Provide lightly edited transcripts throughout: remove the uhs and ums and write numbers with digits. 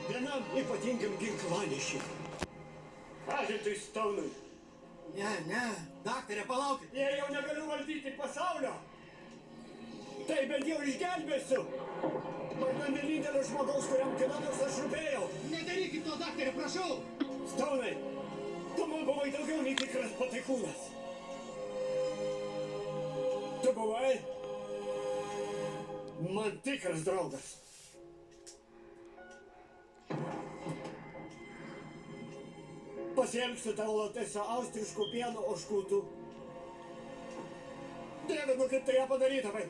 vienam ypatingam ginklanešiui. Pažintui Stounui. Ne, daktarė, palaukit. Jei jau negaliu valdyti pasaulio, tai bent jau išgelbėsiu. Vardan vienintelio žmogaus, kuriam kada nors aš rūpėjau. Nedarykit to, daktarė, prašau. Stounai, tu man buvai daugiau nei tikras pataikūnas. Tu buvai man tikras draugas. Pasielgsiu tau latesio austriškų pieno ožkūtų. Dievinu, kaip tai ją padarytavai.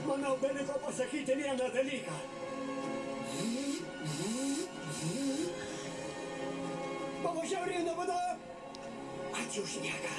Manau, beliko pasakyti vieną dalyką. Pavažiau Rino vadu. Ačiū už nieką.